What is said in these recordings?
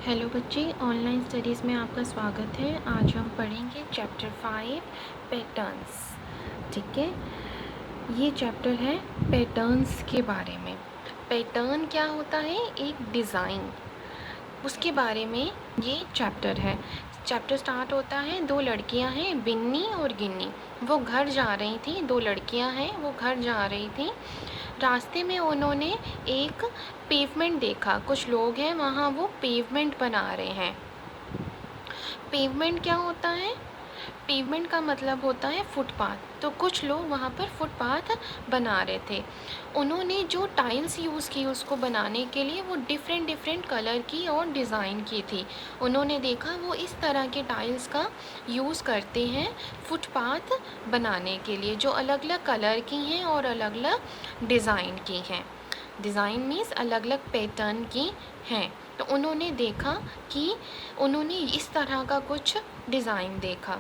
Hello बच्चे, online studies में आपका स्वागत है। आज हम पढ़ेंगे चैप्टर 5 पैटर्न्स। ठीक है, ये चैप्टर है पैटर्न्स के बारे में। पैटर्न क्या होता है? एक डिज़ाइन, उसके बारे में ये चैप्टर है। चैप्टर स्टार्ट होता है, दो लड़कियां हैं, बिन्नी और गिन्नी। वो घर जा रही थी, दो लड़कियां हैं, वो घर जा रही थी। रास्ते में उन्होंने एक पेवमेंट देखा, कुछ लोग हैं वहाँ, वो पेवमेंट बना रहे हैं। पेवमेंट क्या होता है? पेवमेंट का मतलब होता है फुटपाथ। तो कुछ लोग वहाँ पर फुटपाथ बना रहे थे। उन्होंने जो टाइल्स यूज़ की उसको बनाने के लिए, वो डिफरेंट डिफरेंट कलर की और डिज़ाइन की थी। उन्होंने देखा वो इस तरह के टाइल्स का यूज़ करते हैं फुटपाथ बनाने के लिए, जो अलग अलग कलर की हैं और अलग अलग डिज़ाइन की हैं। डिज़ाइन मीन्स अलग अलग पैटर्न की हैं। तो उन्होंने देखा कि उन्होंने इस तरह का कुछ डिज़ाइन देखा।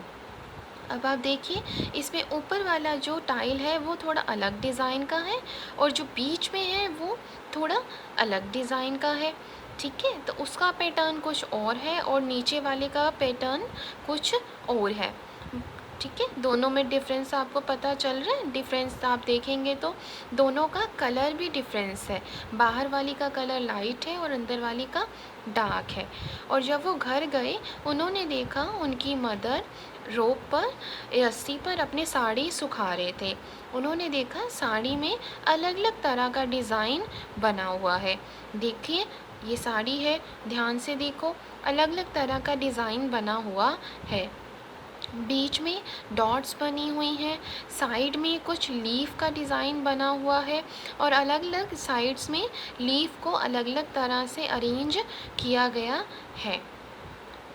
अब आप देखिए, इसमें ऊपर वाला जो टाइल है वो थोड़ा अलग डिज़ाइन का है, और जो बीच में है वो थोड़ा अलग डिज़ाइन का है। ठीक है, तो उसका पैटर्न कुछ और है और नीचे वाले का पैटर्न कुछ और है। ठीक है, दोनों में डिफरेंस आपको पता चल रहा है। डिफरेंस आप देखेंगे तो दोनों का कलर भी डिफरेंस है। बाहर वाली का कलर लाइट है और अंदर वाली का डार्क है। और जब वो घर गए, उन्होंने देखा उनकी मदर रोप पर, रस्सी पर अपने साड़ी सुखा रहे थे। उन्होंने देखा साड़ी में अलग अलग तरह का डिज़ाइन बना हुआ है। देखिए, ये साड़ी है, ध्यान से देखो, अलग अलग तरह का डिज़ाइन बना हुआ है। बीच में डॉट्स बनी हुई हैं, साइड में कुछ लीफ का डिज़ाइन बना हुआ है, और अलग अलग साइड्स में लीफ को अलग अलग तरह से अरेंज किया गया है।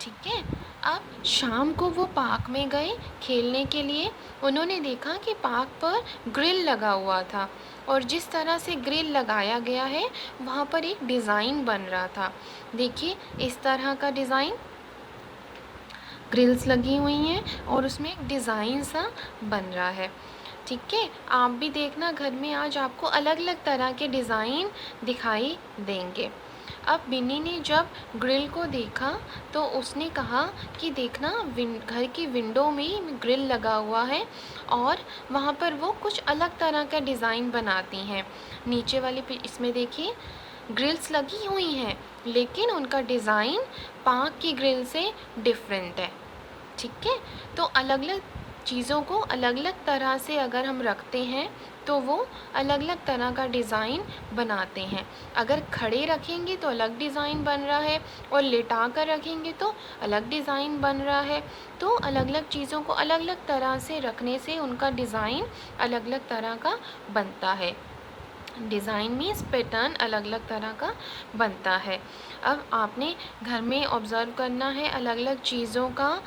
ठीक है, अब शाम को वो पार्क में गए खेलने के लिए। उन्होंने देखा कि पार्क पर ग्रिल लगा हुआ था, और जिस तरह से ग्रिल लगाया गया है वहाँ पर एक डिज़ाइन बन रहा था। देखिए, इस तरह का डिज़ाइन, ग्रिल्स लगी हुई हैं और उसमें एक डिज़ाइन सा बन रहा है। ठीक है, आप भी देखना घर में, आज आपको अलग अलग तरह के डिज़ाइन दिखाई देंगे। अब बिन्नी ने जब ग्रिल को देखा तो उसने कहा कि देखना, घर की विंडो में ग्रिल लगा हुआ है और वहाँ पर वो कुछ अलग तरह का डिज़ाइन बनाती हैं। नीचे वाली इसमें देखिए, ग्रिल्स लगी हुई हैं लेकिन उनका डिज़ाइन पार्क की ग्रिल से डिफरेंट है। ठीक है, तो अलग अलग चीज़ों को अलग अलग तरह से अगर हम रखते हैं तो वो अलग अलग तरह का डिज़ाइन बनाते हैं। अगर खड़े रखेंगे तो अलग डिज़ाइन बन रहा है, और लेटा कर रखेंगे तो अलग डिज़ाइन बन रहा है। तो अलग अलग चीज़ों को अलग अलग तरह से रखने से उनका डिज़ाइन अलग अलग तरह का बनता है। डिज़ाइन मीन्स पैटर्न अलग अलग तरह का बनता है। अब आपने घर में ऑब्ज़र्व करना है अलग अलग चीज़ों का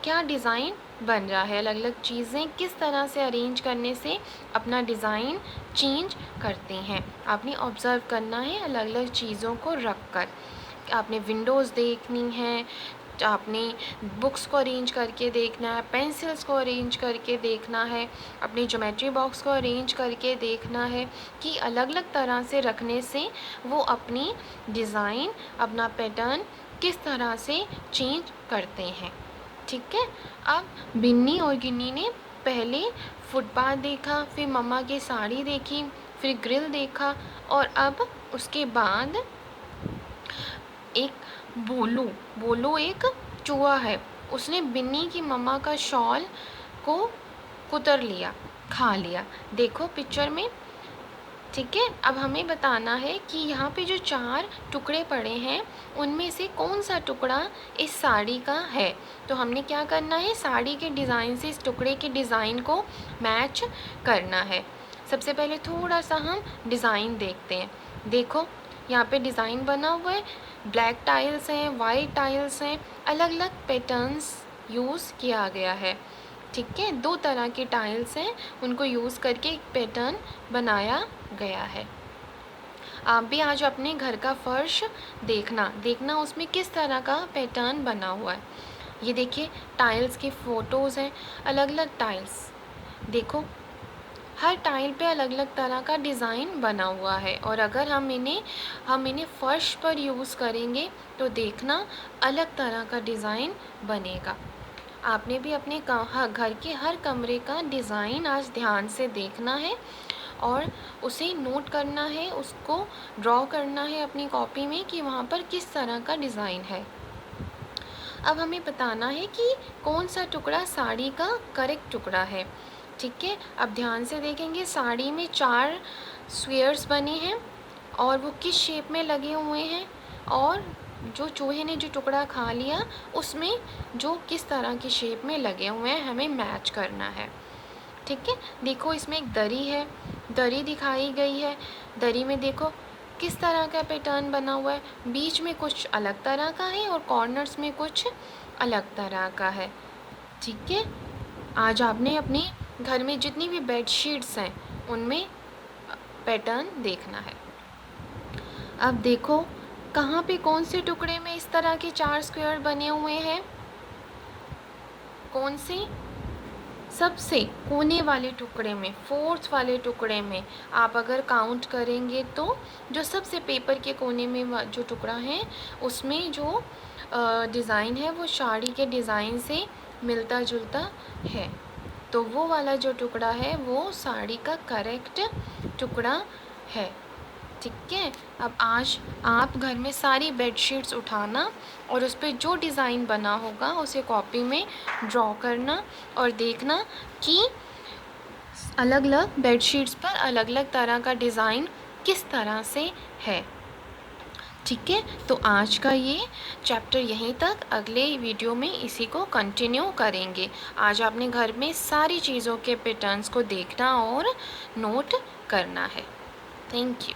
क्या डिज़ाइन बन रहा है। अलग अलग चीज़ें किस तरह से अरेंज करने से अपना डिज़ाइन चेंज करते हैं, आपने ऑब्ज़र्व करना है अलग अलग चीज़ों को रख कर। आपने विंडोज़ देखनी है, आपने बुक्स को अरेंज करके देखना है, पेंसिल्स को अरेंज करके देखना है, अपने ज्योमेट्री बॉक्स को अरेंज करके देखना है कि अलग अलग तरह से रखने से वो अपनी डिज़ाइन, अपना पैटर्न किस तरह से चेंज करते हैं। ठीक है, अब बिन्नी और गिन्नी ने पहले फुटपाथ देखा, फिर मम्मा की साड़ी देखी, फिर ग्रिल देखा, और अब उसके बाद एक बोलू बोलू एक चूहा है, उसने बिन्नी की मम्मा का शॉल को कुतर लिया, खा लिया। देखो पिक्चर में। ठीक है, अब हमें बताना है कि यहाँ पे जो 4 टुकड़े पड़े हैं उनमें से कौन सा टुकड़ा इस साड़ी का है। तो हमने क्या करना है, साड़ी के डिज़ाइन से इस टुकड़े के डिज़ाइन को मैच करना है। सबसे पहले थोड़ा सा हम डिज़ाइन देखते हैं। देखो, यहाँ पे डिज़ाइन बना हुआ है, ब्लैक टाइल्स हैं, वाइट टाइल्स हैं, अलग अलग पैटर्न्स यूज़ किया गया है। ठीक है, 2 तरह के टाइल्स हैं, उनको यूज़ करके एक पैटर्न बनाया गया है। आप भी आज अपने घर का फर्श देखना उसमें किस तरह का पैटर्न बना हुआ है। ये देखिए, टाइल्स की फ़ोटोज़ हैं, अलग अलग टाइल्स। देखो, हर टाइल पे अलग अलग तरह का डिज़ाइन बना हुआ है, और अगर हम इन्हें फ़र्श पर यूज़ करेंगे तो देखना अलग तरह का डिज़ाइन बनेगा। आपने भी अपने घर के हर कमरे का डिज़ाइन आज ध्यान से देखना है और उसे नोट करना है, उसको ड्रॉ करना है अपनी कॉपी में कि वहाँ पर किस तरह का डिज़ाइन है। अब हमें बताना है कि कौन सा टुकड़ा साड़ी का करेक्ट टुकड़ा है। ठीक है, अब ध्यान से देखेंगे, साड़ी में 4 स्क्वेयर्स बने हैं और वो किस शेप में लगे हुए हैं, और जो चूहे ने जो टुकड़ा खा लिया उसमें जो किस तरह की शेप में लगे हुए हैं, हमें मैच करना है। ठीक है, देखो इसमें एक दरी है, दरी दिखाई गई है। दरी में देखो किस तरह का पैटर्न बना हुआ है, बीच में कुछ अलग तरह का है और कॉर्नर्स में कुछ अलग तरह का है। ठीक है, आज आपने अपने घर में जितनी भी बेडशीट्स हैं उनमें पैटर्न देखना है। अब देखो कहाँ पे कौन से टुकड़े में इस तरह के 4 स्क्वायर बने हुए हैं, कौन से, सबसे कोने वाले टुकड़े में, 4th वाले टुकड़े में। आप अगर काउंट करेंगे तो जो सबसे पेपर के कोने में जो टुकड़ा है उसमें जो डिज़ाइन है वो साड़ी के डिज़ाइन से मिलता जुलता है, तो वो वाला जो टुकड़ा है वो साड़ी का करेक्ट टुकड़ा है। ठीक है, अब आज आप घर में सारी बेडशीट्स उठाना और उस पर जो डिज़ाइन बना होगा उसे कॉपी में ड्रॉ करना और देखना कि अलग अलग बेडशीट्स पर अलग अलग तरह का डिज़ाइन किस तरह से है। ठीक है, तो आज का ये चैप्टर यहीं तक, अगले वीडियो में इसी को कंटिन्यू करेंगे। आज आपने घर में सारी चीज़ों के पैटर्न्स को देखना और नोट करना है। Thank you.